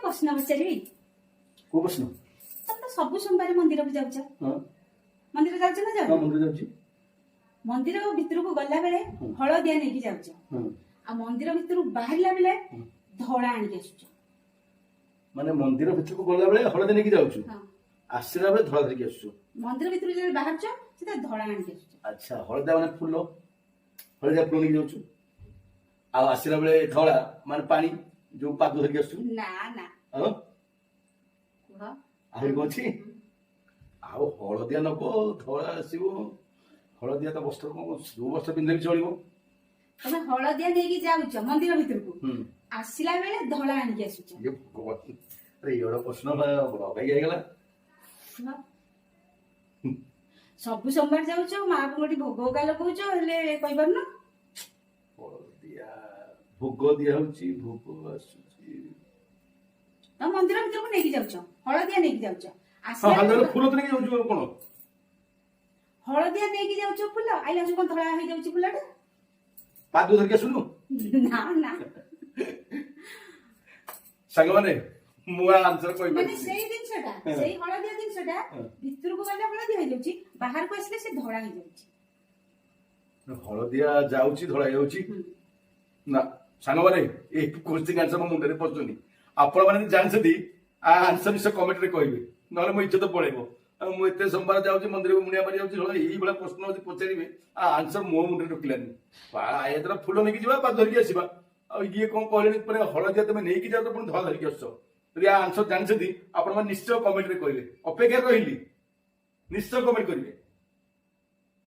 प्रश्न पचारि को प्रश्न तुम तो सब सोमवार मंदिर को जाउछ हां मंदिर जाउछ ना हां जाउ मंदिर जाउची मंदिर भितर को गला बेले हळदिया नै कि जाउछ हां आ मंदिर भितर बाहरला बेले धळा आनी के आसुछ माने मंदिर भितर को गला बेले हळदे नेकी जाउछु हां आसिला बेले धळा धरिकी आसुछु मंदिर भितर जे बाहर छ सेता धळा आनी के आसुछ अच्छा हळदा माने फूल हळदिया फूल नेकी जाउछु आ आसिला बेले धळा माने पानी जो पाद धरिकी आसुछु ना ना हां कुह आहुरी कोछि आउ हळदिया नको धळा आसीबो हळदिया त वस्त्र को जो वस्त्र पिंधि चलिबो तमे हळदिया नै कि जाउछ मंदिर भितर को हम आसिला बेले धळा आनी के आसुछ ये भगवान अरे एवढा प्रश्न बड़ा भाई गेला सब सोमवार जाउछ मा गोटी भोग का लगौछ हेले कहि परन हळदिया भोग दिया होची भोग आसुची त मंदिर भितर को नै कि जाउछ हळदिया नै कि जाउछ हां आसिला हळदिया बेले फूल त नेकी जाउछु कोन हळदिया नै कि जाउछ फुल आइला जो कोन धळा हे जाउछ फुलटा पाद धरिकी आसुनु ना ना संग माने मुआ आंसर कोइ माने सेही जिंसटा सेही हळदिया जिंसटा भितर को गला हळदिया हे जाउछ बाहर को आसले से धळा हे जाउछ हळदिया जाउची धळा जाउची ना संग माने ए क्वेश्चन आंसर मो मुंडरे पछुनी आपण माने जानछथि आ आंसर निश्चय कमेंट रे कहबे नले मो इज्जत पळेबो मु एते सोमवार जाउची मंदिर को मुनिया मारी जाउची हळ एही बळा प्रश्न जदि पचारिबे आ आंसर मो मुंडरे ढुकलानी आ एतरा फूल नेकी जिबा पा धरिकी आसीबा आ ये कोन कहलेनी परे हळदिया तमे नेकी जाउ त पण धळा धरिकी आछो यदि आ आंसर जानछथि आपण माने निश्चय कमेंट रे कहबे अपेक्षा रहिली निश्चय कमेंट करिवे।